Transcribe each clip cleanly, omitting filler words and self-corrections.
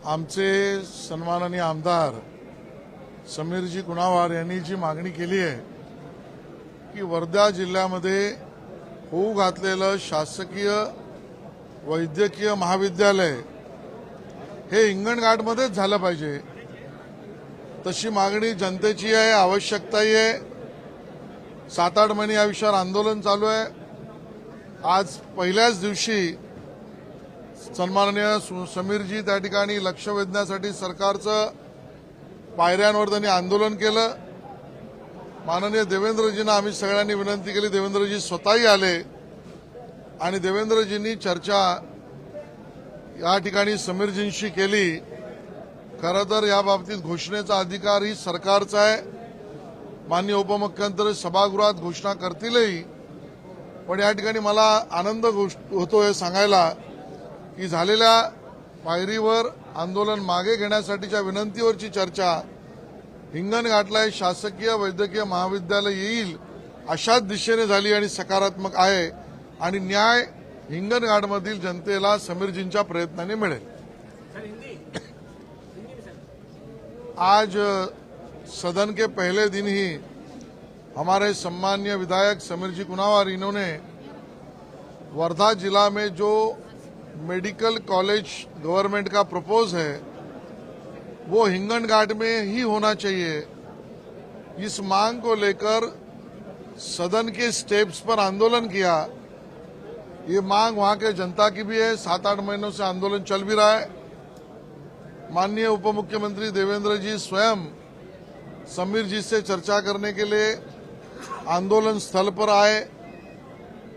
आमचे सन्माननीय आमदार समीरजी कुणावार यांनी जी मागणी केली आहे की वर्धा जिल्ह्यामध्ये होऊ घातलेलं शासकीय वैद्यकीय महाविद्यालय हे हिंगणघाटमध्येच झालं पाहिजे, तशी मागणी जनतेची आहे, आवश्यकताही आहे। 7-8 महिने या विषयावर आंदोलन चालू आहे। आज पहिल्याच दिवशी सन्माननीय समीरजी त्या ठिकाणी लक्ष वेधण्यासाठी सरकारचं पायऱ्यांवर त्यांनी आंदोलन केलं। माननीय देवेंद्रजींना आम्ही सगळ्यांनी विनंती केली, देवेंद्रजी स्वतःही आले आणि देवेंद्रजींनी चर्चा या ठिकाणी समीरजींशी केली। खरं तर या बाबतीत घोषणेचा अधिकार ही सरकारचा आहे। माननीय उपमुख्यमंत्री सभागृहात घोषणा करतीलही, पण या ठिकाणी मला आनंद होतोय सांगायला की झालेल्या पायरीवर आंदोलन मागे घेण्यासाठीच्या विनंतीवरची चर्चा हिंगणघाटला शासकीय वैद्यकीय महाविद्यालय येईल अशाच दिशेने झाली आणि सकारात्मक आहे आणि न्याय हिंगणघाटमधील जनतेला समीरजींच्या प्रयत्नाने मिळेल। आज सदन के पहले दिन ही हमारे सम्मानीय विधायक समीरजी कुणावार इन्होंने वर्धा जिला में जो मेडिकल कॉलेज गवर्नमेंट का प्रपोज है वो हिंगणघाट में ही होना चाहिए, इस मांग को लेकर सदन के स्टेप्स पर आंदोलन किया। ये मांग वहां के जनता की भी है, 7-8 महीनों से आंदोलन चल भी रहा है। माननीय उपमुख्यमंत्री देवेंद्र जी स्वयं समीर जी से चर्चा करने के लिए आंदोलन स्थल पर आए।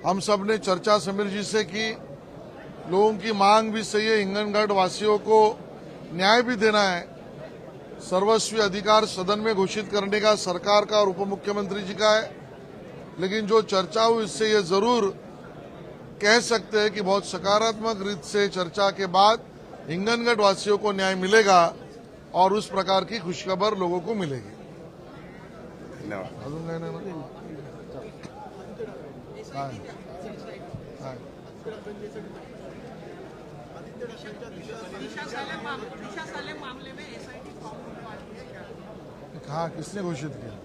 हम सब ने चर्चा समीर जी से की। लोगों की मांग भी सही है, हिंगणघाट वासियों को न्याय भी देना है। सर्वस्वी अधिकार सदन में घोषित करने का सरकार का और उपमुख्यमंत्री जी का है, लेकिन जो चर्चा हुई इससे ये जरूर कह सकते हैं कि बहुत सकारात्मक रीत से चर्चा के बाद हिंगणघाट वासियों को न्याय मिलेगा और उस प्रकार की खुशखबर लोगों को मिलेगी। हाँ, किसने घोषित किया?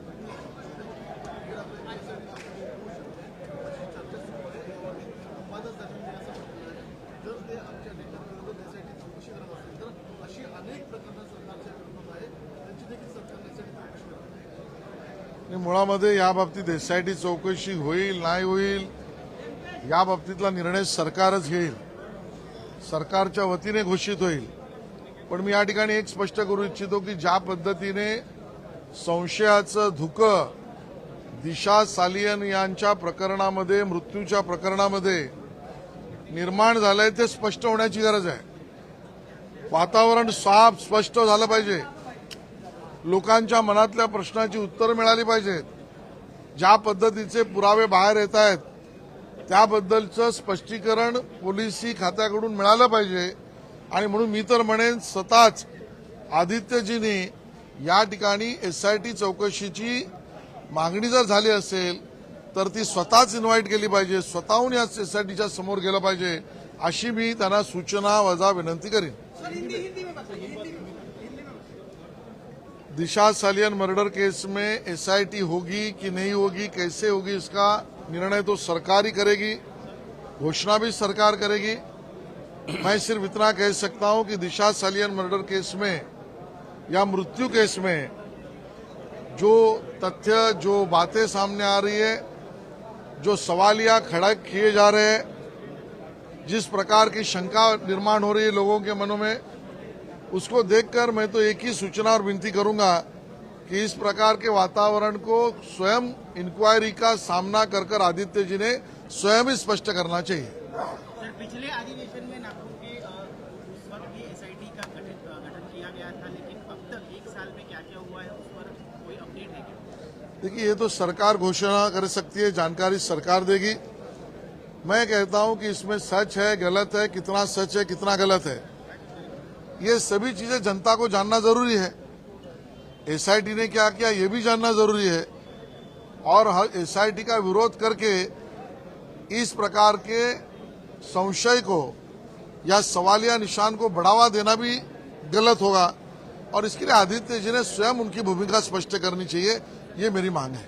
मुळामध्ये या बाबतीत एसआयटी चौकशी होईल नाही होईल या बाबतीतला निर्णय सरकारच घेईल, सरकारच्या वतीने घोषित होईल। पण मी या ठिकाणी एक स्पष्ट करू इच्छितो की ज्या पद्धतीने संशयाचं धुकं दिशा सालियन यांच्या प्रकरणामध्ये मृत्यूच्या प्रकरणामध्ये निर्माण झालंय ते स्पष्ट होण्याची गरज आहे। वातावरण साफ स्पष्ट झालं पाहिजे, लोकांच्या मनातल्या प्रश्नांची उत्तरं मिळाली पाहिजेत। ज्या पद्धतीचे पुरावे बाहेर येत आहेत त्याबद्दलचं स्पष्टीकरण पोलिसी खात्याकडून मिळालं पाहिजे आणि म्हणून मी तर म्हणेन स्वतःच आदित्यजींनी या ठिकाणी एसआयटी चौकशीची मागणी जर झाली असेल तर ती स्वतःच इन्व्हाइट केली पाहिजे, स्वतःहून या एसआयटीच्या समोर गेलं पाहिजे अशी मी त्यांना सूचना वजा विनंती करीन। दिशा सालियन मर्डर केस में एसआईटी होगी कि नहीं होगी, कैसे होगी, इसका निर्णय तो सरकार ही करेगी, घोषणा भी सरकार करेगी। मैं सिर्फ इतना कह सकता हूं कि दिशा सालियन मर्डर केस में या मृत्यु केस में जो तथ्य जो बातें सामने आ रही है, जो सवालिया खड़ा किए जा रहे हैं, जिस प्रकार की शंका निर्माण हो रही है लोगों के मनों में, उसको देखकर मैं तो एक ही सूचना और विनती करूंगा कि इस प्रकार के वातावरण को स्वयं इंक्वायरी का सामना कर आदित्य जी ने स्वयं ही स्पष्ट करना चाहिए। सर, पिछले अधिवेशन में नागपुर के उस वक्त भी एसआईटी का गठन किया गया था, लेकिन अब तक 1 साल में क्या क्या हुआ है उस पर कोई अपडेट है क्या? देखिए, ये तो सरकार घोषणा कर सकती है, जानकारी सरकार देगी। मैं कहता हूं कि इसमें सच है गलत है, कितना सच है कितना गलत है, ये सभी चीजें जनता को जानना जरूरी है। एसआईटी ने क्या किया ये भी जानना जरूरी है और एसआईटी का विरोध करके इस प्रकार के संशय को या सवालिया निशान को बढ़ावा देना भी गलत होगा और इसके लिए आदित्य जी ने स्वयं उनकी भूमिका स्पष्ट करनी चाहिए, ये मेरी मांग है।